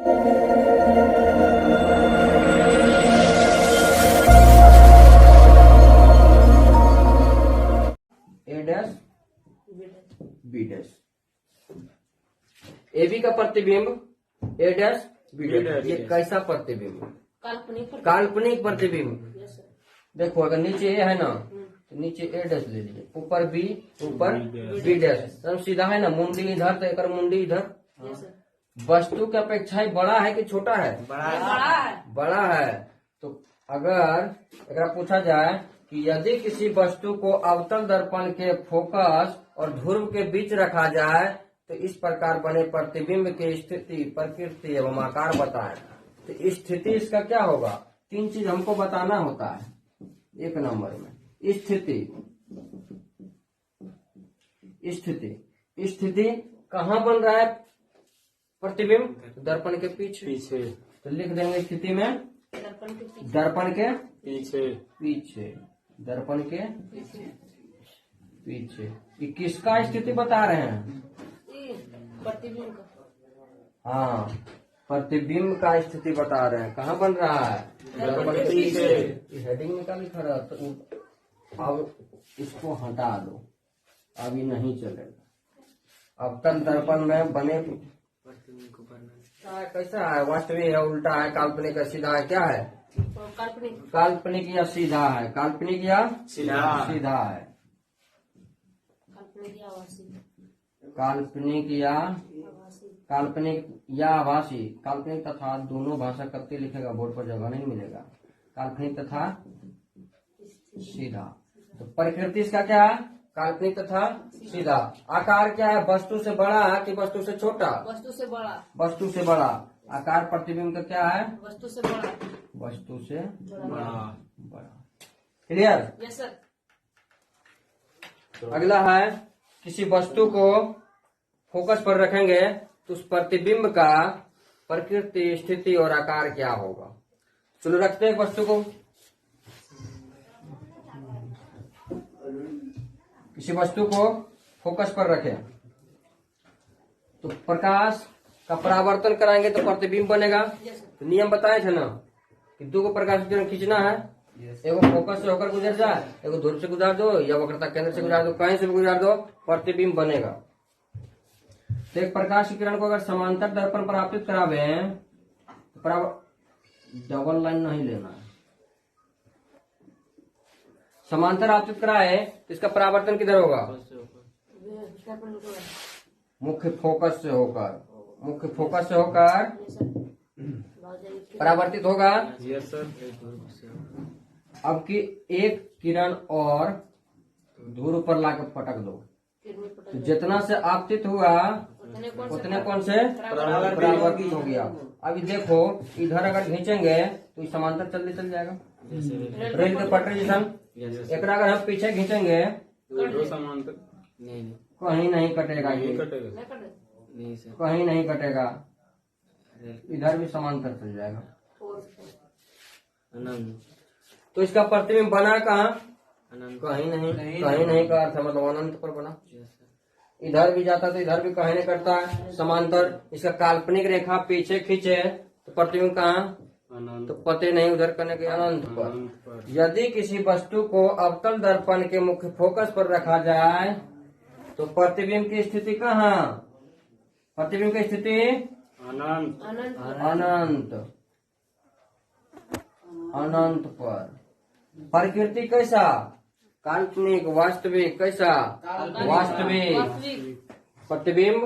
A dash B dash. A B का प्रतिबिंब ए dash B dash. ये कैसा प्रतिबिंब? काल्पनिक प्रतिबिंब। देखो अगर नीचे ए है ना तो नीचे ए डैश ले लीजिए, ऊपर बी, ऊपर बी डैश। सब सीधा है ना, मुंडी इधर तो एक मुंडी इधर। वस्तु की अपेक्षा बड़ा है कि छोटा है? बड़ा है। तो अगर अगर पूछा जाए कि यदि किसी वस्तु को अवतल दर्पण के फोकस और ध्रुव के बीच रखा जाए तो इस प्रकार बने प्रतिबिंब की स्थिति, प्रकृति एवं आकार बताएं। तो स्थिति इसका क्या होगा? 3 चीज हमको बताना होता है। 1 नंबर में स्थिति। स्थिति कहाँ बन रहा है प्रतिबिंब? दर्पण के पीछे। तो लिख देंगे स्थिति में दर्पण के पीछे। दर्पण के पीछे। ये किसका स्थिति बता रहे हैं? प्रतिबिंब का। हाँ, प्रतिबिंब का स्थिति बता रहे हैं। कहाँ बन रहा है? दर्पण के पीछे। हेडिंग में क्या लिखा रहा? तो अब इसको हटा दो, अभी नहीं चलेगा। अवतल दर्पण में बने कैसा है? वास्तविक है, उल्टा है, काल्पनिक है, सीधा है? क्या है? काल्पनिक या सीधा है? काल्पनिक या सीधा है? काल्पनिक या आभासी। काल्पनिक तथा दोनों भाषा कत्ती लिखेगा, बोर्ड पर जगह नहीं मिलेगा। काल्पनिक तथा सीधा। तो प्रकृति इसका क्या है? काल्पनिक तथा सीधा। आकार क्या है? वस्तु से बड़ा है कि वस्तु से छोटा? वस्तु से बड़ा। वस्तु से बड़ा। आकार प्रतिबिंब का क्या है? वस्तु से बड़ा। वस्तु से बड़ा। क्लियर? Yes sir. अगला है, किसी वस्तु को फोकस पर रखेंगे तो उस प्रतिबिंब का प्रकृति, स्थिति और आकार क्या होगा? चलो रखते हैं वस्तु को। किसी वस्तु को फोकस पर रखें तो प्रकाश का परावर्तन कराएंगे तो प्रतिबिंब बनेगा। तो नियम बताए थे ना कि 2 को प्रकाश किरण खींचना है। एगो फोकस से होकर गुजर जाए, एगो ध्रुव से गुजार दो या वक्रता केंद्र से गुजार दो, कहीं से भी गुजार दो, प्रतिबिंब बनेगा। तो एक प्रकाश की किरण को अगर समांतर दर्पण पर आपतित करावे तो डबल लाइन नहीं लेना है, समांतर आपतित कराए तो इसका परावर्तन किधर होगा? मुख्य फोकस से होकर। मुख्य फोकस से होकर परावर्तित होगा। Yes sir. अब की एक किरण और ध्रुव पर लाकर पटक दो तो जितना से आपतित हुआ उतने कौन से परावर्तित हो गया। अभी देखो इधर अगर खींचेंगे तो समांतर चल जाएगा, रेल के पटरी जैसा। एक अगर हम पीछे खींचेंगे कहीं नहीं कटेगा, ये कहीं नहीं कटेगा, इधर भी समांतर चल जाएगा। तो इसका प्रतिबिंब बना कहाँ? कहीं नहीं का अर्थ मतलब अनंत पर बना। इधर भी जाता तो इधर भी कहीं नहीं करता है, समांतर। इसका काल्पनिक रेखा पीछे खींचे तो प्रतिबिंब कहाँ? तो पते नहीं उधर करने के अनंत पर। यदि किसी वस्तु को अवतल दर्पण के मुख्य फोकस पर रखा जाए तो प्रतिबिंब की स्थिति कहाँ? प्रतिबिंब की स्थिति अनंत पर। प्रकृति कैसा? काल्पनिक। वास्तविक कैसा? वास्तविक। प्रतिबिंब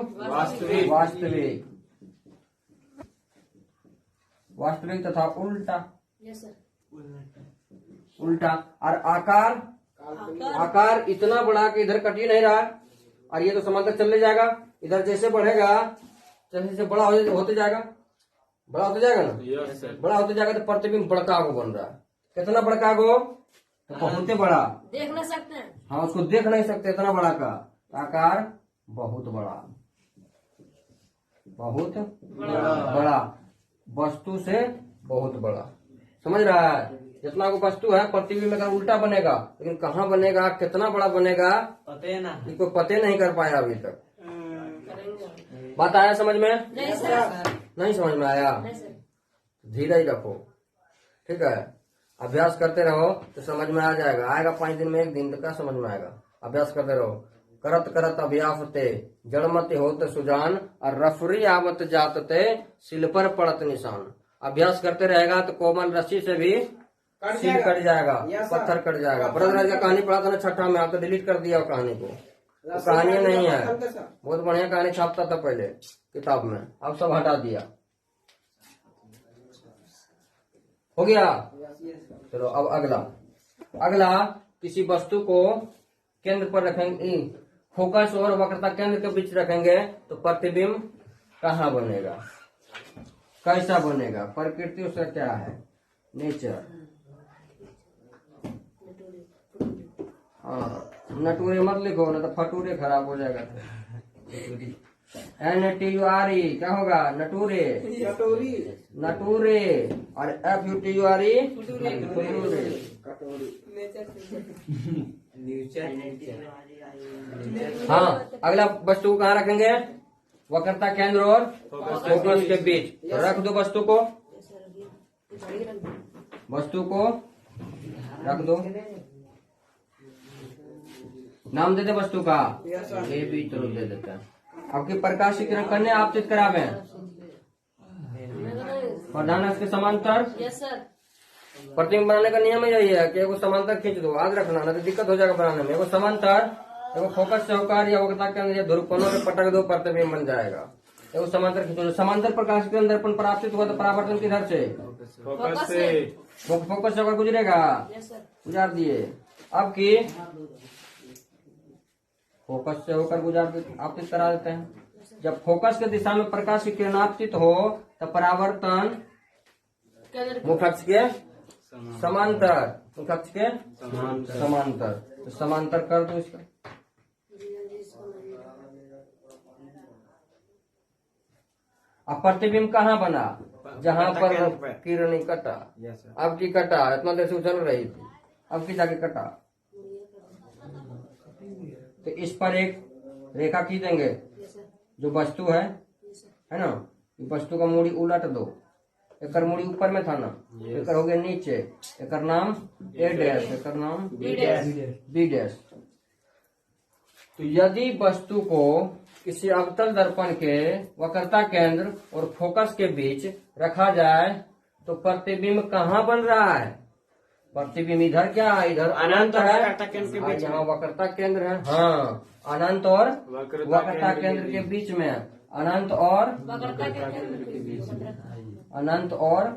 वास्तविक तथा उल्टा। उल्टा। और आकार इतना बड़ा कि इधर कट ही नहीं रहा और ये तो समांतर चलने जाएगा। इधर जैसे बढ़ेगा जैसे बड़ा होते जाएगा, बड़ा होते जाएगा ना। बड़ा होते जाएगा तो प्रतिबिंब बड़का को बन रहा है। कितना बड़का को? तो बहुत बड़ा, देख नहीं सकते हैं। हाँ, उसको देख नहीं सकते, इतना बड़ा का आकार बहुत बड़ा वस्तु से बहुत बड़ा। समझ रहा है? जितना को वस्तु है प्रतिबिंब में अगर उल्टा बनेगा, लेकिन कहाँ बनेगा, कितना बड़ा बनेगा, इसको पते नहीं कर पाया अभी तक। बात आया समझ में? नहीं सर। नहीं समझ में आया? नहीं सर। धीरे ही रखो, ठीक है। अभ्यास करते रहो तो समझ में आ जाएगा। आएगा 5 दिन में 1 दिन तो क्या समझ में आएगा। अभ्यास करते रहो। करत करत अभ्यासते जड़मति होत सुजान और रफरी आवत जातते सिल पर पड़त निशान। अभ्यास करते रहेगा तो कोमल रस्सी से भी सिल कट जाएगा, पत्थर कट जाएगा। भरतराज का कहानी पढ़ा था ना 6ठा में, आप तो डिलीट कर दिया कहानी को। तो कहानी नहीं है, बहुत बढ़िया कहानी छापता था पहले किताब में, अब सब हटा दिया। हो गया? चलो अब अगला किसी वस्तु को केंद्र पर रखेंगे, फोकस और वक्रता केंद्र के बीच रखेंगे तो प्रतिबिंब कहाँ बनेगा, कैसा बनेगा? प्रकृति उसका क्या है? नेचर। हाँ, नटूरे मत लिखो ना तो फटूरे खराब हो जाएगा। NTURE क्या होगा? नटूरे। नटूरे और FUTURE फटूरे। हाँ, अगला वस्तु को कहाँ रखेंगे? वक्रता केंद्र और फोकस के बीच। तो रख दो वस्तु को रख दो। नाम दे दे वस्तु का, ये भी तो दे देते हैं। आपकी प्रकाश की किरण करने आपचित करावे प्रधान के समांतर। Yes sir. प्रतिबिंब बनाने का नियम यही है कि एगो समांतर खींच दो, याद रखना, नहीं तो दिक्कत हो जाएगा बनाने में। एगो समांतर, एगो फोकस से होकर या वक्रता के अंदर या ध्रुवकोणों में पटक दो, प्रतिबिंब बन जाएगा। एगो समांतर खींचो। समांतर प्रकाश के अंदर परावर्तित हुआ तो परावर्तन किधर से? फोकस से। फोकस से होकर गुजरेगा। Yes sir. गुजार दिए। अब की फोकस से होकर आपतित करा देते हैं। जब फोकस के दिशा में प्रकाश की किरण आपतित हो तो परावर्तन मुख्य अक्ष के समांतर, मुख्य अक्ष के समांतर। तो समांतर कर दो इसका। अब प्रतिबिंब कहाँ बना? जहाँ पर किरण कटा। अब की कटा, इतना देर से उछल रही थी, अब की जाके कटा। तो इस पर एक रेखा खींचेंगे जो वस्तु है ना, वस्तु का मूड़ी उलट दो। एक मूड़ी ऊपर में था ना, एक हो गया नीचे, एक नाम A डैश, एक नाम B डैश। तो यदि वस्तु को किसी अवतल दर्पण के वक्रता केंद्र और फोकस के बीच रखा जाए तो प्रतिबिंब कहाँ बन रहा है? प्रतिबिंब इधर क्या है? इधर अनंत है, यहाँ वक्रता केंद्र है। हाँ, अनंत और वक्रता केंद्र के बीच में, अनंत और अनंत और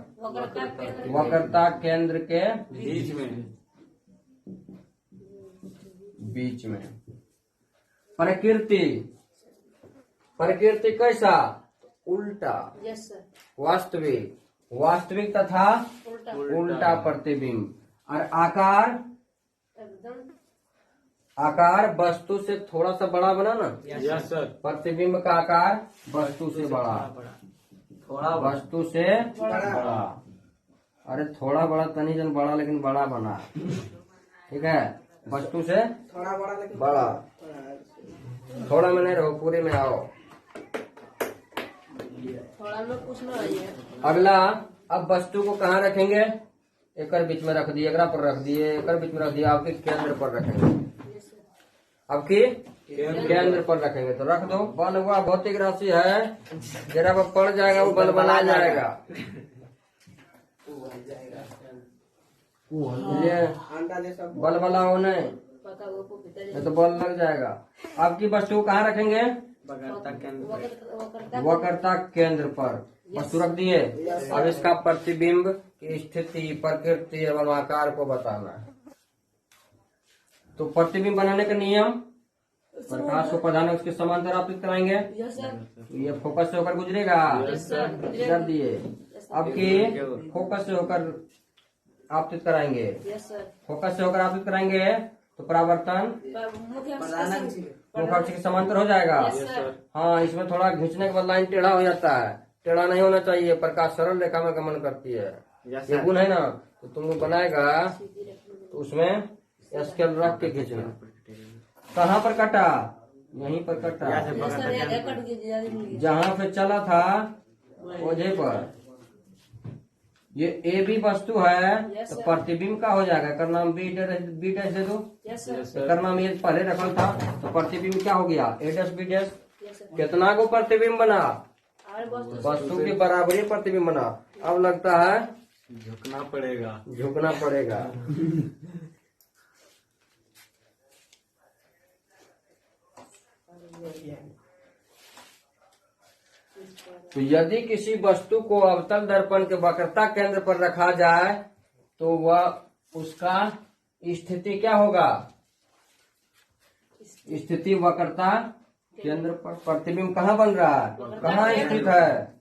वक्रता केंद्र के बीच में। प्रकृति कैसा? उल्टा। Yes sir. वास्तविक तथा उल्टा प्रतिबिंब। और आकार वस्तु से थोड़ा सा बड़ा बना ना। Yes sir. प्रतिबिंब का आकार वस्तु से बड़ा, थोड़ा वस्तु से बड़ा। अरे थोड़ा बड़ा तनी जन बड़ा, लेकिन बड़ा बना, ठीक है। वस्तु से थोड़ा बड़ा, लेकिन बड़ा। थोड़ा में नहीं रहो, पूरे में आओ। थोड़ा में कुछ ना है। अगला, अब वस्तु को कहाँ रखेंगे? एक बीच में रख दिए, एकरा पर रख दिए, एक बीच में रख दिया, आपके केंद्र पर रखेंगे। आपके केंद्र पर रखेंगे तो रख दो। बल हुआ भौतिक राशि है, जरा पर पड़ जाएगा वो बल बना जाएगा। ये बल बना हो नहीं तो बल लग जाएगा। आपकी वस्तु कहाँ रखेंगे? वक्रता केंद्र पर वस्तु रख दिए। अब इसका प्रतिबिंब की स्थिति, प्रकृति एवं आकार को बताना है। तो प्रतिबिंब बनाने का नियम, प्रकाश को प्रधान उसके समांतर आपतित कराएंगे। ये फोकस से होकर गुजरेगा, कर दिए। अब की फोकस से होकर आपतित कराएंगे, फोकस से होकर आपतित कराएंगे तो परावर्तन मुख्य अक्ष के समांतर हो जाएगा। हाँ, इसमें थोड़ा खींचने के बाद लाइन टेढ़ा हो जाता है, टेढ़ा नहीं होना चाहिए। प्रकाश सरल रेखा में गमन करती है, ये गुण है ना। तो तुम बनाएगा तो उसमें स्केल रख के खींचना। कहाँ पर कटा? यहीं पर कटा, जहाँ पे चला था ओझे पर। ये ए बी वस्तु है Yes, तो sir. प्रतिबिंब का हो जाएगा। एकर नाम बी डैश दे दो। यस सर एकर नाम ये पहले रखल था तो प्रतिबिंब क्या हो गया, A dash B dash. Yes sir कितना को प्रतिबिंब बना, और वस्तु वस्तु के बराबरी प्रतिबिंब बना। अब लगता है झुकना पड़ेगा। झुकना पड़ेगा। तो यदि किसी वस्तु को अवतल दर्पण के वक्रता केंद्र पर रखा जाए तो वह उसका स्थिति क्या होगा, स्थिति वक्रता केंद्र पर। प्रतिबिंब कहाँ बन रहा है, कहाँ स्थित है,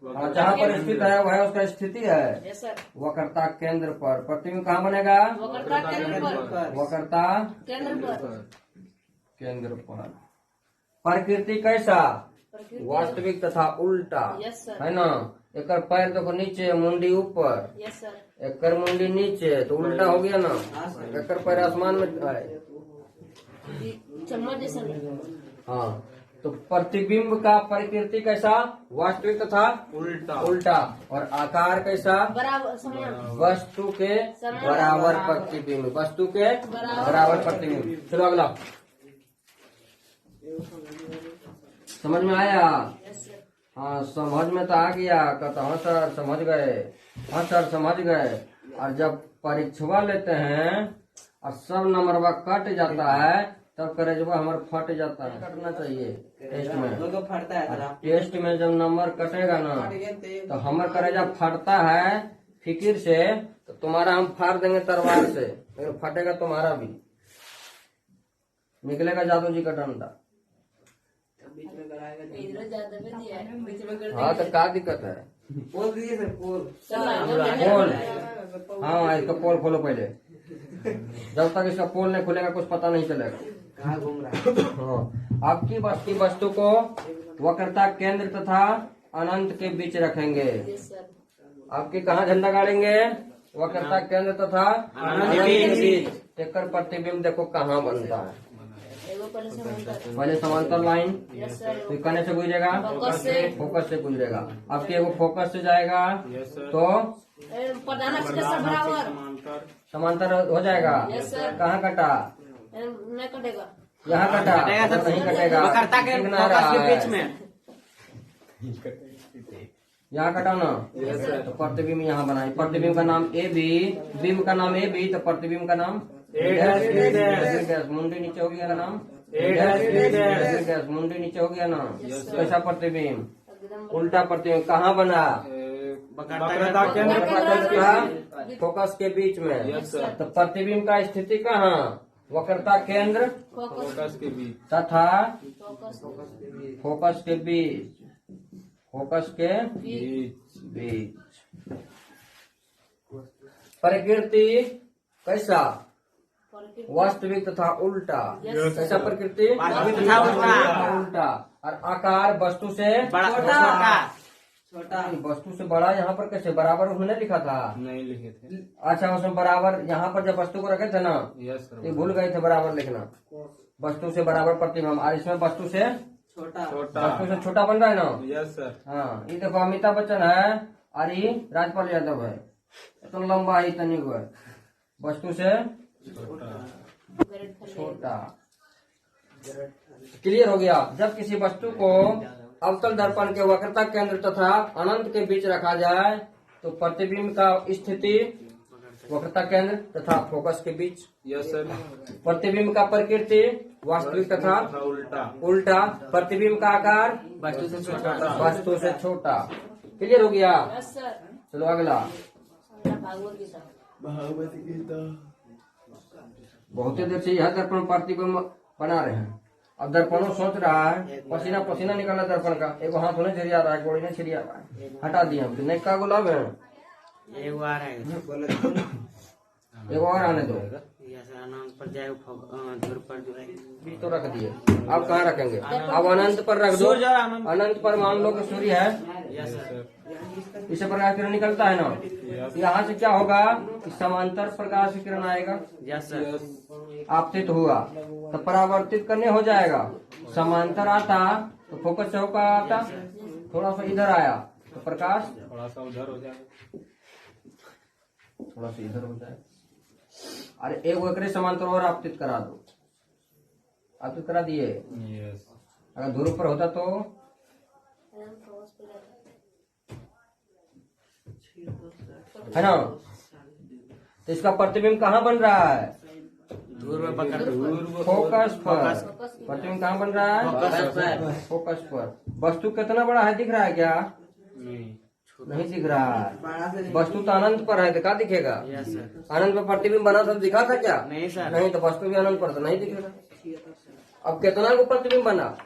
जहाँ पर स्थित है वह उसका स्थिति है। यस सर वक्रता केंद्र पर प्रतिबिंब कहाँ बनेगा, वक्रता केंद्र पर वक्रता केंद्र पर केंद्र पर। प्रकृति कैसा, प्रकृति वास्तविक तथा उल्टा, यस सर है ना। एकर पैर देखो नीचे, मुंडी ऊपर, यस सर एकर मुंडी नीचे, तो उल्टा हो गया ना। एकर पैर आसमान में है। चम्मच जैसा नहीं। हाँ, तो प्रतिबिंब का प्रकृति कैसा, वास्तविक तथा उल्टा। उल्टा। और आकार कैसा, बराबर समान वस्तु के बराबर प्रतिबिंब, वस्तु के बराबर प्रतिबिंब। चलो अगला, समझ में आया। यस सर हाँ समझ में तो आ गया। कहता हाँ सर समझ गए, हाँ सर समझ गए। और जब परीक्षा लेते हैं और सब नंबरवा कट जाता है तब करेजवा हमारा फट जाता है। कटना चाहिए टेस्ट में। टेस्ट में जब नंबर कटेगा ना तो हमारा करेजा फटता है फिकिर से, तो तुम्हारा हम फाड़ देंगे तलवार से, लेकिन फटेगा तुम्हारा भी। निकलेगा जादू जी का डंडा। इधर ज्यादा भी दिया है, बीच में कर हाँ तो क्या दिक्कत है, पोल दिए सर, पोल। पोल। हाँ इसका पोल खोलो पहले, जब तक इसका पोल नहीं खुलेगा कुछ पता नहीं चलेगा। कहाँ घूम रहा है? हाँ, आपकी वस्तु को वक्रता केंद्र तथा अनंत के बीच रखेंगे। यस सर आपके कहाँ झंडा गाड़ेंगे, वक्रता केंद्र तथा अनंत के बीच। एकर प्रतिबिंब देखो कहाँ बनता है, एगो पहले से बनता है। पहले समांतर लाइन, यस सर फिर कने से गुजरेगा, फोकस से गुजरेगा। आपके एगो फोकस से जाएगा यस सर। तो प्रधान अक्ष के सब बराबर समांतर। समांतर हो जाएगा। Yes sir. कहाँ कटा, नहीं कटेगा। यहाँ कटा, नहीं कटेगा। वक्रता के दिख ना रहा फोकस के है। बीच में। यहाँ कटा ना, तो प्रतिबिंब यहाँ बनाए। प्रतिबिंब का नाम ए बी, बिंब का नाम ए बी, तो प्रतिबिंब का नाम ए डैश बी डैश। डैश। मुंडी नीचे हो गया का नाम ए डैश बी डैश। डैश। मुंडी नीचे हो गया ना। कैसा प्रतिबिंब, एकदम उल्टा प्रतिबिंब। कहाँ बना, वक्रता केंद्र पर। फोकस के बीच में। Yes sir. तो प्रतिबिंब का स्थिति कहाँ, वक्रता केंद्र फोकस फोकस के बीच। तथा फोकस फोकस के बीच, फोकस के बीच। बीच। प्रकृति कैसा, प्रकृति वास्तविक तथा उल्टा। कैसा प्रकृति, वास्तविक तथा उल्टा। उल्टा। और आकार वस्तु से बड़ा छोटा। छोटा। वस्तु से बड़ा। यहाँ पर कैसे बराबर उन्होंने लिखा था। नहीं लिखे थे। अच्छा उसमें बराबर, यहाँ पर जब वस्तु को रखे थे ना यस ये सर। भूल गए थे बराबर लिखना। वस्तु से बराबर प्रतिबिंब, और इसमें वस्तु से छोटा। छोटा। वस्तु से छोटा बन रहा है ना। Yes sir. हाँ ये देखो अमिताभ बच्चन है और ये राजपाल यादव है। इतना लंबा है, इतनी को है। वस्तु से छोटा। क्लियर हो गया। जब किसी वस्तु को अवतल दर्पण के वक्रता केंद्र तथा अनंत के बीच रखा जाए तो प्रतिबिंब का स्थिति वक्रता केंद्र तथा फोकस के बीच। Yes sir. प्रतिबिंब का प्रकृति वास्तविक तथा उल्टा। उल्टा। प्रतिबिंब का आकार वस्तु से छोटा। वस्तु से छोटा। क्लियर हो गया। यस सर चलो अगला। भागवत गीता भगवत गीता। बहुत देर से यह दर्पण प्रतिबिंब बना रहे हैं। अब दर्पणों सोच रहा है, पसीना पसीना निकल रहा है दर्पण का। एक हाथ नहीं छिड़िया रहा है, गोड़ी नहीं छिड़िया रहा है, हटा दिया हम। नहीं का गुलाब है, एगो आ रहा है। एक और आने दो। अनंत पर जाएगा, धुर पर जो है बीच तो रख दिए। अब कहाँ रखेंगे, अब अनंत पर रख दो। अनंत पर मान लो कि सूर्य है, यस सर। इससे प्रकाश किरण निकलता है ना। यहाँ से क्या होगा कि समांतर प्रकाश की किरण आएगा, यस सर। आपतित हुआ तो परावर्तित करने हो जाएगा। समांतर आता तो फोकस से होकर आता, थोड़ा सा इधर आया तो प्रकाश थोड़ा सा उधर हो जाएगा। थोड़ा सा इधर हो जाए। अरे एक एकरे समांतर और आपतित करा दो। आपतित करा दिए। यस। अगर ध्रुव पर होता तो है ना, तो इसका प्रतिबिंब कहाँ बन रहा है? धूर में पकड़ फोकस पर। प्रतिबिंब कहाँ बन रहा है? फोकस पर। वस्तु कितना बड़ा है दिख रहा है क्या? नहीं। नहीं दिख रहा है। वस्तु तो अनंत पर है, तो क्या दिखेगा? Yes sir. अनंत पर प्रतिबिंब बना था, दिखा था क्या? नहीं सर। नहीं, तो वस्तु भी अनंत पर तो नहीं दिखेगा। अब कितना को प्रतिबिंब बना?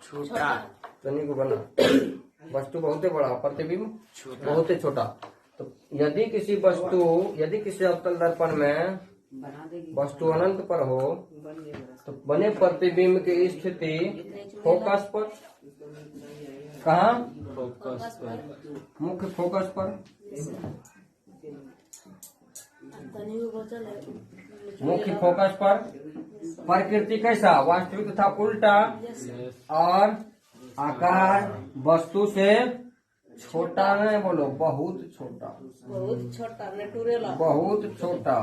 छोटा। तनी को बना। वस्तु बहुत ही बड़ा, प्रतिबिंब बहुत ही छोटा। तो यदि किसी अवतल दर्पण में वस्तु अनंत पर हो तो बने प्रतिबिंब की स्थिति फोकस पर। कहाँ? फोकस पर। मुख्य फोकस पर। मुख्य फोकस पर। प्रकृति कैसा? वास्तविक तथा उल्टा यस। और आकार वस्तु से छोटा नहीं बोलो, बहुत छोटा। बहुत छोटा नेटुरेला। बहुत छोटा,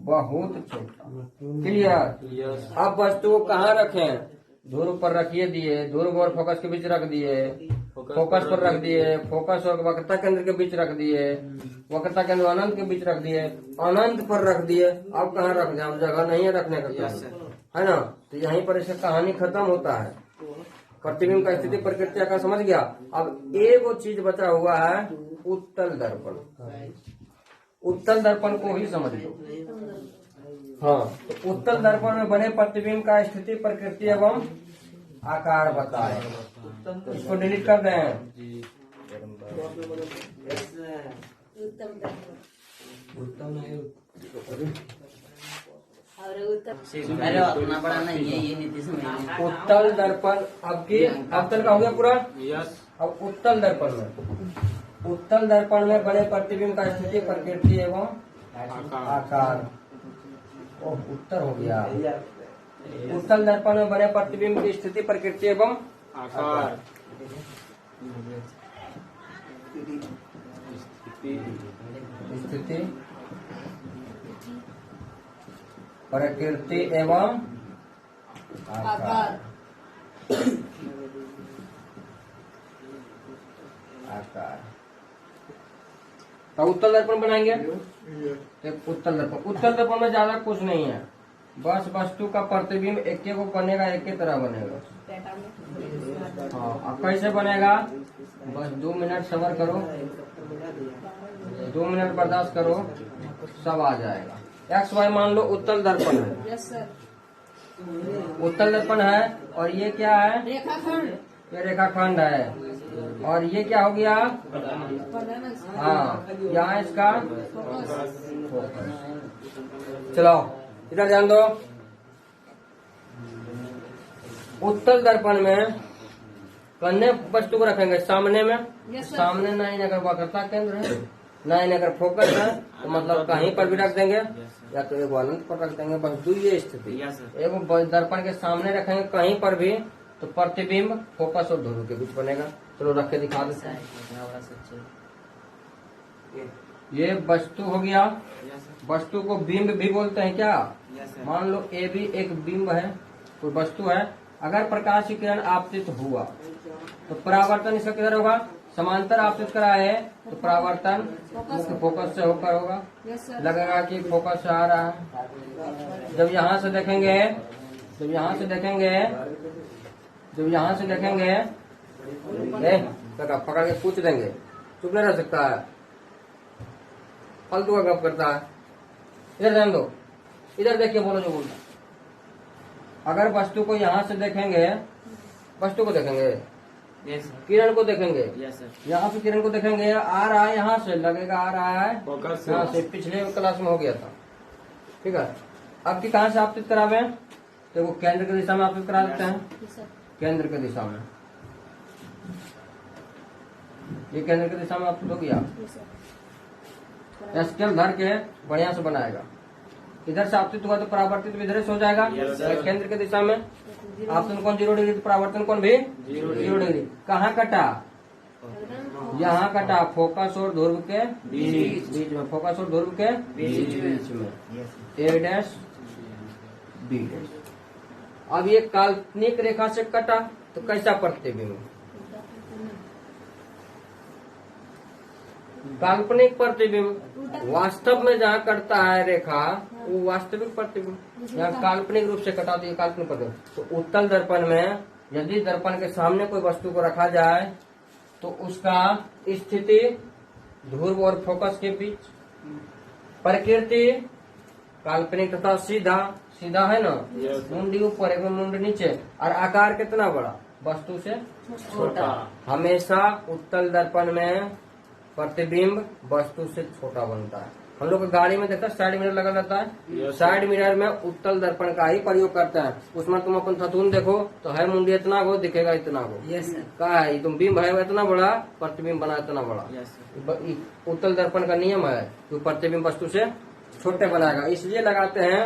बहुत छोटा। क्लियर? यस। अब वस्तु को कहाँ रखें? ध्रुव पर रखिए दिए, ध्रुव और फोकस के बीच रख दिए, फोकस पर रख दिए, फोकस और वक्रता केंद्र के बीच रख दिए, वक्रता केंद्र अनंत के बीच रख दिए, अनंत पर रख दिए। अब कहाँ रख दें? अब जगह नहीं है रखने का, है ना? तो यहीं पर इसका कहानी खत्म होता है। प्रतिबिंब का स्थिति प्रकृति आकार समझ गया। अब एक और चीज बचा हुआ है, उत्तल दर्पण। उत्तल दर्पण को ही समझ लो। हाँ, तो उत्तल दर्पण में बने प्रतिबिंब का स्थिति प्रकृति एवं आकार बताए। इसको डिलीट कर दें। जी। उत्तम और उत्तम अरे उतना बड़ा नहीं है ये नीतीश में। उत्तल दर्पण आपकी अवतल का हो गया पूरा। यस। अब उत्तल दर्पण में बने प्रतिबिंब का स्थिति प्रकृति एवं आकार। ओह, उत्तर हो गया। उत्तल दर्पण में बने प्रतिबिंब की स्थिति प्रकृति एवं आकार। स्थिति प्रकृति एवं आकार। आकार। तो उत्तल दर्पण बनाएंगे। तो उत्तल दर्पण में ज्यादा कुछ नहीं है, बस वस्तु का प्रतिबिंब एक को बनेगा, एक ही तरह बनेगा। हाँ, अब कैसे बनेगा? बस 2 मिनट सब्र करो, 2 मिनट बर्दाश्त करो, सब आ जाएगा। एक्स वाई मान लो उत्तल दर्पण है। Yes sir. उत्तल दर्पण है और ये क्या है? रेखाखंड। ये रेखाखंड है। और ये क्या हो गया? हाँ, यहाँ इसका चलो इधर ध्यान दो। उत्तल दर्पण में कन्ने वस्तु को रखेंगे सामने में। सामने नहीं अगर वक्रता केंद्र है, नहीं अगर फोकस है, तो मतलब कहीं पर भी रख देंगे, या तो एक अनंत पर रख देंगे। बस दो ये स्थिति। एक दर्पण के सामने रखेंगे कहीं पर भी, तो प्रतिबिंब फोकस और ध्रुव के बीच बनेगा। चलो रख के दिखा देते हैं। ये वस्तु हो गया। वस्तु को बिंब भी बोलते हैं क्या? मान लो ए भी एक बिंब है, कोई वस्तु है। अगर प्रकाश की किरण आपतित हुआ तो परावर्तन इसका किधर होगा? समांतर आपतित करा है तो परावर्तन मुख्य फोकस से होकर होगा। लगेगा कि फोकस से आ रहा है। जब यहाँ से देखेंगे, पकड़ के पूछ देंगे, चुप नहीं रह सकता है, फालतू का गप करता है। इधर ध्यान दो, इधर देख के बोलो जो बोलना। अगर वस्तु को यहाँ से देखेंगे, वस्तु को देखेंगे, किरण को देखेंगे, यहाँ से किरण को देखेंगे, आ रहा है यहाँ से, लगेगा आ रहा है यहाँ से। पिछले क्लास में हो गया था, ठीक है। अब की कहाँ से आपतित करावे? तो वो केंद्र की दिशा में आपतित करा देते हैं। केंद्र की दिशा में, ये केंद्र की दिशा में आपतित हो गया। स्केल धर के बढ़िया से बनाएगा। इधर से आपतित हुआ तो परावर्तित इधर से हो जाएगा। केंद्र की दिशा में आपतन कोण 0 डिग्री, तो परावर्तन कोण भी 0 डिग्री। कहाँ कटा? यहाँ कटा फोकस और ध्रुव के बीच। बीच में, फोकस और ध्रुव के बीच में ए डैश बी डैश। अब ये काल्पनिक रेखा से कटा तो कैसा प्रतिबिंब? काल्पनिक प्रतिबिंब वास्तव में जहाँ कटता है रेखा वो वास्तविक प्रतिबिंब। यहाँ काल्पनिक रूप से कटा तो ये काल्पनिक प्रतिबिंब। तो उत्तल दर्पण में यदि दर्पण के सामने कोई वस्तु को रखा जाए तो उसका स्थिति ध्रुव और फोकस के बीच, प्रकृति काल्पनिक तथा सीधा, सीधा है ना, Yes. मुंडी ऊपर एवं मुंडी नीचे, और आकार कितना बड़ा? वस्तु से छोटा। हमेशा उत्तल दर्पण में प्रतिबिंब वस्तु से छोटा बनता है। हम लोग गाड़ी में देखते हैं साइड मिरर लगा रहता है, Yes. साइड मिरर में उत्तल दर्पण का ही प्रयोग करते हैं। उसमें तुम अपन थतून देखो तो है मुंडी इतना हो, दिखेगा इतना हो। Yes sir. का है तुम बिंब है इतना बड़ा, प्रतिबिंब बना इतना बड़ा। यस उत्तल दर्पण का नियम है कि प्रतिबिंब वस्तु से छोटे बनाएगा। इसलिए लगाते हैं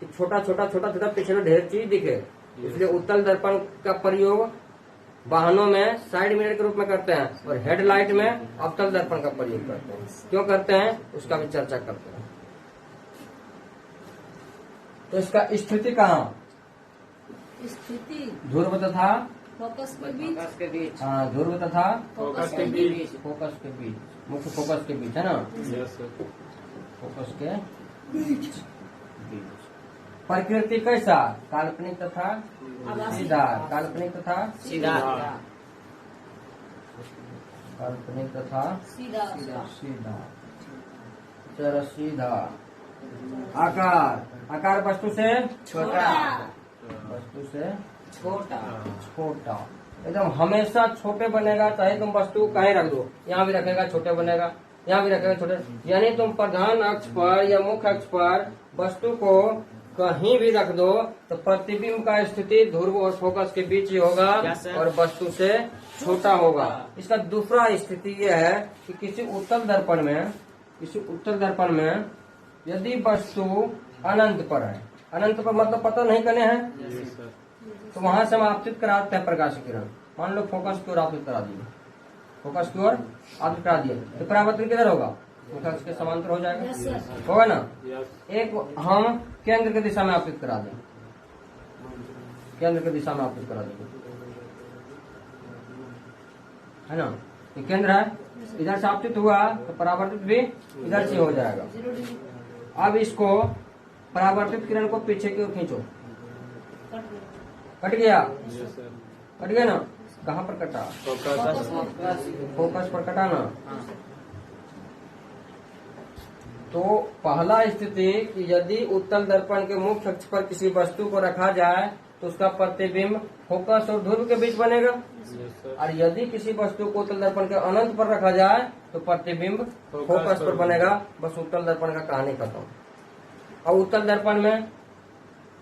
कि छोटा छोटा छोटा छोटा पिछले ढेर चीज दिखे। इसलिए उत्तल दर्पण का प्रयोग वाहनों में साइड मिरर के रूप में करते हैं और हेडलाइट में अवतल दर्पण का प्रयोग करते हैं। क्यों करते हैं उसका भी चर्चा करते हैं। तो इसका स्थिति कहाँ? स्थिति ध्रुव तथा फोकस के बीच, के बीच। हाँ, ध्रुव तथा फोकस के बीच। फोकस के बीच, मुख्य फोकस के बीच है ना, Yes, sir. फोकस के बीच। प्रकृति कैसा? काल्पनिक तथा सीधा, काल्पनिक तथा सीधा। काल्पनिक तथा सीधा सीधा, चलो सीधा। आकार, आकार वस्तु से छोटा। वस्तु से छोटा। छोटा, एकदम हमेशा छोटे बनेगा। चाहे तुम वस्तु कहीं रख दो, यहाँ भी रखेगा छोटे बनेगा, यहाँ भी रखेगा छोटे। यानी तुम प्रधान अक्ष पर या मुख्य अक्ष पर वस्तु को कहीं भी रख दो तो प्रतिबिंब का स्थिति ध्रुव और फोकस के बीच ही होगा Yes, sir. और वस्तु से छोटा होगा। इसका दूसरा स्थिति यह है कि किसी उत्तल दर्पण में यदि वस्तु अनंत पर है, अनंत पर मतलब पता नहीं करने हैं, Yes, sir. तो वहां से हम आपतित कराते हैं प्रकाश किरण। मान लो फोकस की ओर आपतित करा दिए, फोकस की ओर आपतित करा दिए तो परावर्तन किधर होगा? फोकस के समांतर हो जाएगा, Yes, sir. होगा ना। Yes. एक हम केंद्र की दिशा में आपतित करा दें, केंद्र की दिशा में आपतित करा देंगे, है ना। ये केंद्र है, इधर से आपतित हुआ तो परावर्तित भी इधर से हो जाएगा। 0 डिग्री अब इसको परावर्तित किरण को पीछे की ओर खींचो, कट गया। कट गया, Yes, sir. कट गया ना। कहाँ पर कटा? Focus. फोकस पर कटा ना। तो पहला स्थिति कि यदि उत्तल दर्पण के मुख्य अक्ष पर किसी वस्तु को रखा जाए तो उसका प्रतिबिंब फोकस और ध्रुव के बीच बनेगा। Yes, sir. और यदि किसी वस्तु को उत्तल दर्पण के अनंत पर रखा जाए तो प्रतिबिंब फोकस पर बनेगा। बस उत्तल दर्पण का कहानी खत्म। और उत्तल दर्पण में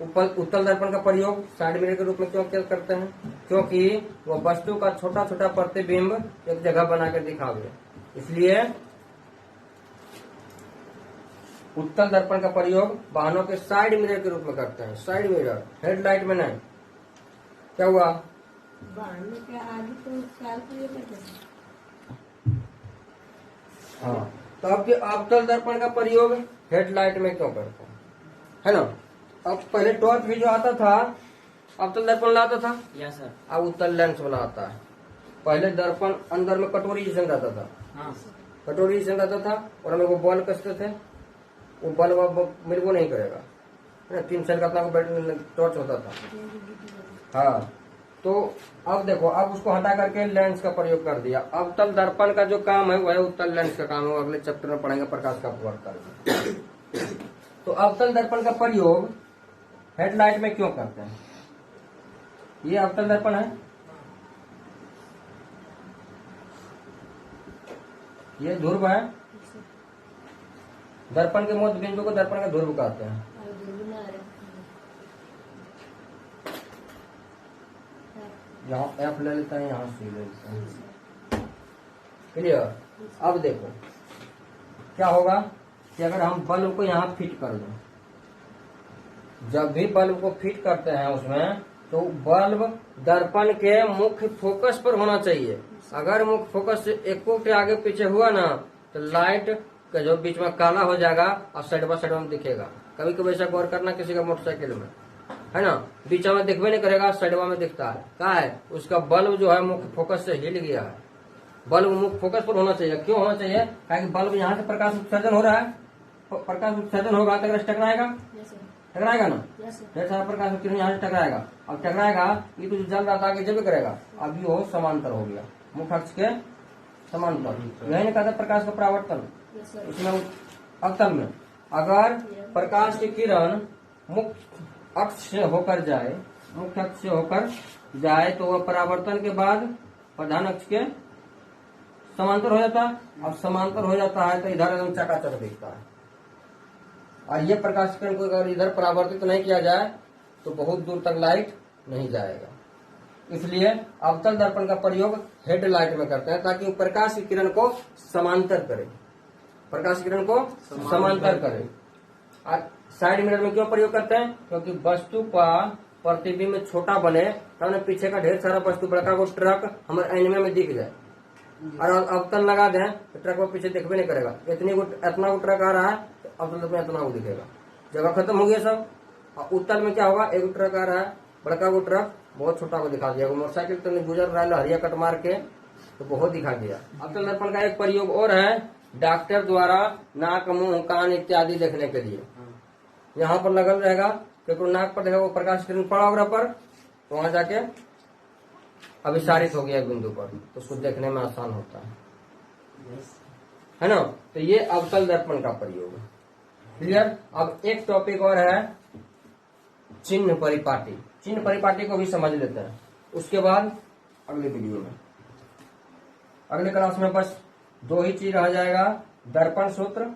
उत्तल दर्पण का प्रयोग साइड मिरर के रूप में क्यों करते हैं? क्योंकि वो वस्तु का छोटा छोटा प्रतिबिंब एक जगह बना कर दिखावे। इसलिए उत्तल दर्पण का प्रयोग वाहनों के साइड मिरर के रूप में करते हैं। साइड मिरर, हेडलाइट में नहीं। क्या हुआ? वाहन के आगे तो काल को ये बैठे। हाँ, तो अब अवतल दर्पण का प्रयोग हेडलाइट में क्यों करते हैं, है ना। अब पहले टॉर्च भी जो आता था अवतल दर्पण लाता था, यस सर। अब उत्तल लेंस वाला आता है। पहले दर्पण अंदर में कटोरी जैसे रहता था, हाँ। कटोरी जैसे रहता था और हमें वो बॉल कसते थे। वो बल्ब मेरे को नहीं करेगा, है ना। 3 सेल का अपना टॉर्च होता था। हाँ, तो अब देखो, अब उसको हटा करके लेंस का प्रयोग कर दिया। अवतल दर्पण का जो काम है वह उत्तल लेंस का काम है। अगले चैप्टर में पढ़ेंगे प्रकाश का अपवर्तन। तो अवतल दर्पण का प्रयोग हेडलाइट में क्यों करते हैं? ये अवतल दर्पण है, ये ध्रुव है। दर्पण के मध्य बिंदु को दर्पण का ध्रुव कहते हैं। और दुगुना है। यहाँ एफ ले लेते हैं, यहाँ सी ले लेते हैं। क्लियर। अब देखो क्या होगा कि अगर हम बल्ब को यहाँ फिट कर दें, जब भी बल्ब को फिट करते हैं उसमें तो बल्ब दर्पण के मुख्य फोकस पर होना चाहिए। अगर मुख्य फोकस से एक आगे पीछे हुआ ना तो लाइट का जो बीच में काला हो जाएगा और साइड में दिखेगा। कभी कभी ऐसा गौर करना किसी का मोटरसाइकिल में, है ना, बीच में दिखबे नहीं करेगा, साइड में दिखता है। क्या है? उसका बल्ब जो है मुख्य फोकस से हिल गया है। बल्ब मुख्य फोकस पर होना चाहिए। क्यों होना चाहिए? क्योंकि बल्ब यहाँ से प्रकाश उत्सर्जन हो रहा है, प्रकाश उत्सर्जन होगा तो टकराएगा, टकराएगा ना, ढेर सारा प्रकाश किरण यहाँ से टकराएगा। अब टकराएगा, ये तो जल रहा था आगे जब करेगा, अब ये समांतर हो गया, मुख्य अक्ष के समांतर। यही कहते प्रकाश का परावर्तन। इसमें अवतल में अगर प्रकाश की किरण मुख्य अक्ष से होकर जाए, मुख्य अक्ष से होकर जाए तो वह परावर्तन के बाद प्रधान अक्ष के समांतर हो जाता है। अब समांतर हो जाता है तो इधर एकदम चकाचक दिखता है। और ये प्रकाश किरण को अगर इधर परावर्तित नहीं किया जाए तो बहुत दूर तक लाइट नहीं जाएगा। इसलिए अवतल दर्पण का प्रयोग हेडलाइट में करते हैं ताकि वो प्रकाश की किरण को समांतर करे, प्रकाश किरण को समांतर करे। और साइड मिरर में क्यों प्रयोग करते हैं? क्योंकि वस्तु का प्रतिबिंब छोटा बने तो पीछे का ढेर सारा वस्तु बड़का को ट्रक हमारे एनिमे में दिख जाए। और अवतल लगा दें तो ट्रक को पीछे दिखबे नहीं करेगा। इतना वो ट्रक आ रहा है तो अवतल में इतना वो दिखेगा। जगह खत्म हो गया सब। और उत्तल में क्या होगा? एक ट्रक आ रहा है, बड़का को ट्रक बहुत छोटा को दिखा दिया। मोटरसाइकिल तो नहीं गुजर रहा है हरिया कट मार के तो बहुत दिखा दिया। अवतल दर्पण का एक प्रयोग और है डॉक्टर द्वारा नाक, मुंह, कान इत्यादि देखने के लिए। यहाँ पर लगल रहेगा क्योंकि नाक पर देखा वो प्रकाश किरण पड़ा होगा पर तो वहां जाके अभिसारित हो गया एक बिंदु पर तो उसको देखने में आसान होता है ना। तो ये अवतल दर्पण का प्रयोग है। क्लियर? अब एक टॉपिक और है चिन्ह परिपाटी। चिन्ह परिपाटी को भी समझ लेते हैं, उसके बाद अगले वीडियो में, अगले क्लास में बस दो ही चीज रह जाएगा, दर्पण सूत्र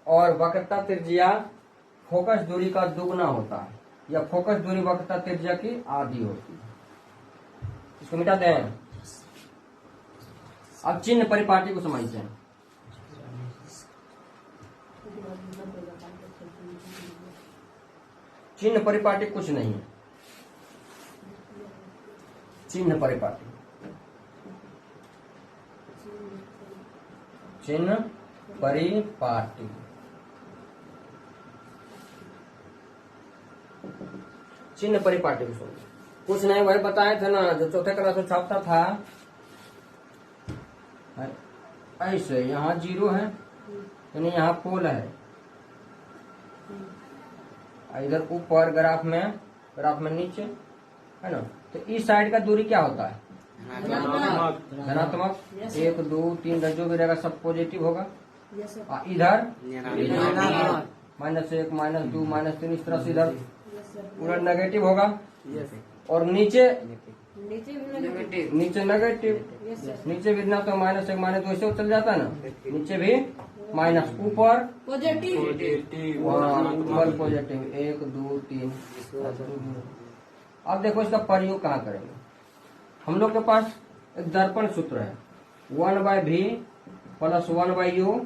और वक्रता त्रिज्या फोकस दूरी का दुगना होता है या फोकस दूरी वक्रता त्रिज्या की आधी होती है। इसको मिटा दें। अब चिन्ह परिपाटी को समझते हैं। चिन्ह परिपाटी कुछ नहीं है। चिन्ह परिपाटी, चिन्ह परिपाटी चिन्ह परिपाटी को समझो। कुछ नहीं, वही बताए थे ना जो चौथे क्लास में छापता था। ऐसे यहाँ जीरो है यानी यहाँ पोल है, इधर ऊपर ग्राफ में नीचे है ना। तो इस साइड का दूरी क्या होता है? धनात्मक। 1 2 3 जो भी रहेगा सब पॉजिटिव होगा। इधर -1 -2 -3 इस तरह से इधर पूरा नेगेटिव होगा। और नीचे नेगेटिव, नीचे भी ना तो -1 -2 ऐसे चल जाता है ना, नीचे भी माइनस, ऊपर पॉजिटिव, ऊपर पॉजिटिव 1 2 3। अब देखो इसका प्रयोग कहाँ करेंगे। हम लोग के पास एक दर्पण सूत्र है 1/v + 1/u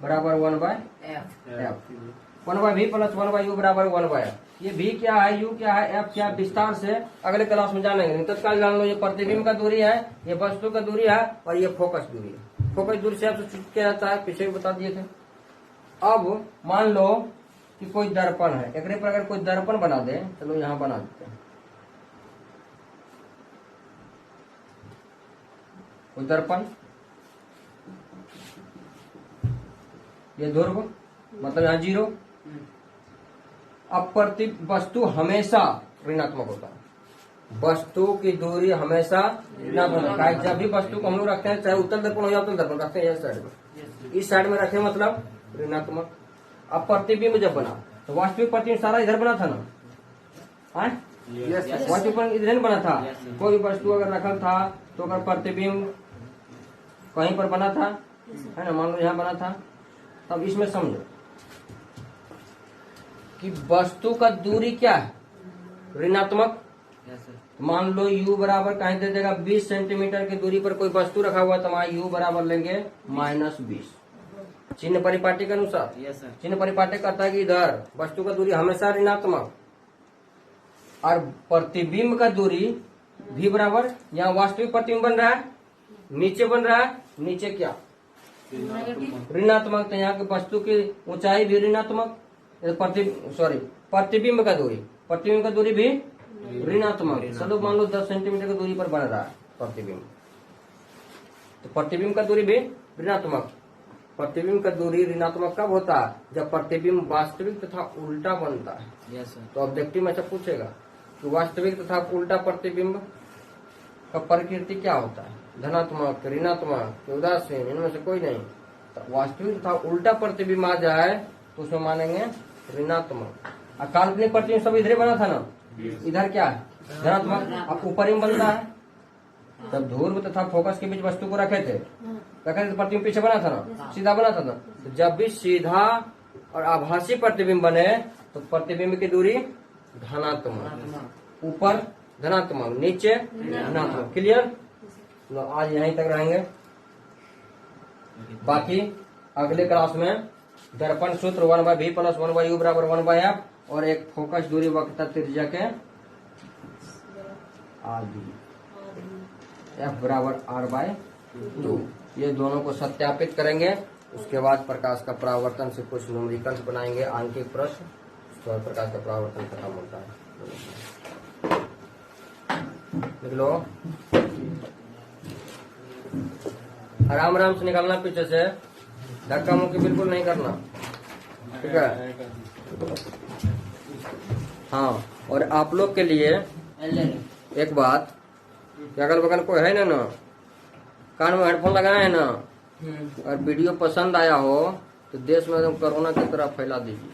बराबर 1/f। 1/v + 1/u बराबर 1/f। ये v क्या है, u क्या है, f क्या है, विस्तार से अगले क्लास में जानेंगे। तत्काल जान लो ये प्रतिबिंब का दूरी है, ये वस्तु का दूरी है और ये फोकस दूरी है। फोकस दूरी से आपसे क्या जाता है पीछे भी बता दिए थे। अब मान लो कि कोई दर्पण है, एक पर अगर कोई दर्पण बना दे, चलो यहाँ बना देते हैं कोई दर्पण। ये ध्रुव मतलब यहाँ 0। अब प्रति वस्तु हमेशा ऋणात्मक होता है। वस्तु की दूरी हमेशा ऋणात्मक होता है। जब भी वस्तु को हम लोग रखते हैं, चाहे उत्तल दर्पण हो या उत्तल दर्पण, रखते हैं इस साइड में, इस साइड में रखे मतलब ऋणात्मक। अब प्रतिबिंब जब बना तो वास्तविक प्रतिबिंब सारा इधर बना था ना, वास्तविक इधर बना था। कोई वस्तु अगर रखल था तो अगर प्रतिबिंब कहीं पर बना था, है ना, मान लो यहाँ बना था, तब इसमें समझो कि वस्तु का दूरी क्या है, ऋणात्मक। मान लो u बराबर कहीं दे देगा 20 सेंटीमीटर की दूरी पर कोई वस्तु रखा हुआ तो वहां u बराबर लेंगे -20 चिन्ह परिपाटी के अनुसार। चिन्ह परिपाटी कहता है कि इधर वस्तु का दूरी हमेशा ऋणात्मक और प्रतिबिंब का दूरी v बराबर, यहाँ वास्तविक प्रतिबिंब बन रहा है नीचे बन रहा है, नीचे क्या ऋणात्मक। तो यहाँ की वस्तु की ऊंचाई भी ऋणात्मक, प्रतिबिंब का दूरी, प्रतिबिंब का दूरी भी ऋणात्मक। चलो मान लो 10 सेंटीमीटर की दूरी पर बन रहा है प्रतिबिंब, तो प्रतिबिंब का दूरी भी ऋणात्मक। प्रतिबिंब का दूरी ऋणात्मक कब होता है? जब प्रतिबिंब वास्तविक तथा उल्टा बनता है। Yes sir. तो ऑब्जेक्टिव में से पूछेगा कि वास्तविक तथा उल्टा प्रतिबिंब का प्रकृति क्या होता है? धनात्मक, ऋणात्मक, उदासीन, इनमें से कोई नहीं। तो वास्तविक तथा उल्टा प्रतिबिंब आ जाए तो उसमें मानेंगे ऋणात्मक। और काल्पनिक प्रतिबिंब सब इधर बना था ना, इधर क्या है? धनात्मक। अब ऊपर ही बनता है। जब ध्रुव तथा फोकस के बीच वस्तु को रखे थे तो प्रतिबिंब पीछे बना था ना, सीधा बना था ना। तो जब भी सीधा और आभासी प्रतिबिंब बने तो प्रतिबिंब की दूरी धनात्मक, ऊपर धनात्मक, नीचे ऋणात्मक। क्लियर? तो आज यहीं तक रहेंगे, बाकी अगले क्लास में दर्पण सूत्र 1/v + 1/u = 1/f और एक फोकस दूरी वक्रता त्रिज्या के आदि f = r/2। ये दोनों को सत्यापित करेंगे। उसके बाद प्रकाश का परावर्तन से कुछ न्यूमेरिकल्स बनाएंगे, आंकिक प्रश्न। उसके बाद प्रकाश का परावर्तन खत्म होता है। लिख लो, आराम आराम से निकालना, पीछे से धक्का मुक्की बिल्कुल नहीं करना, ठीक है? हाँ, और आप लोग के लिए एक बात, अगल बगल कोई है ना, कान में हेडफोन लगाए है ना, और वीडियो पसंद आया हो तो देश में कोरोना की तरह फैला दीजिए।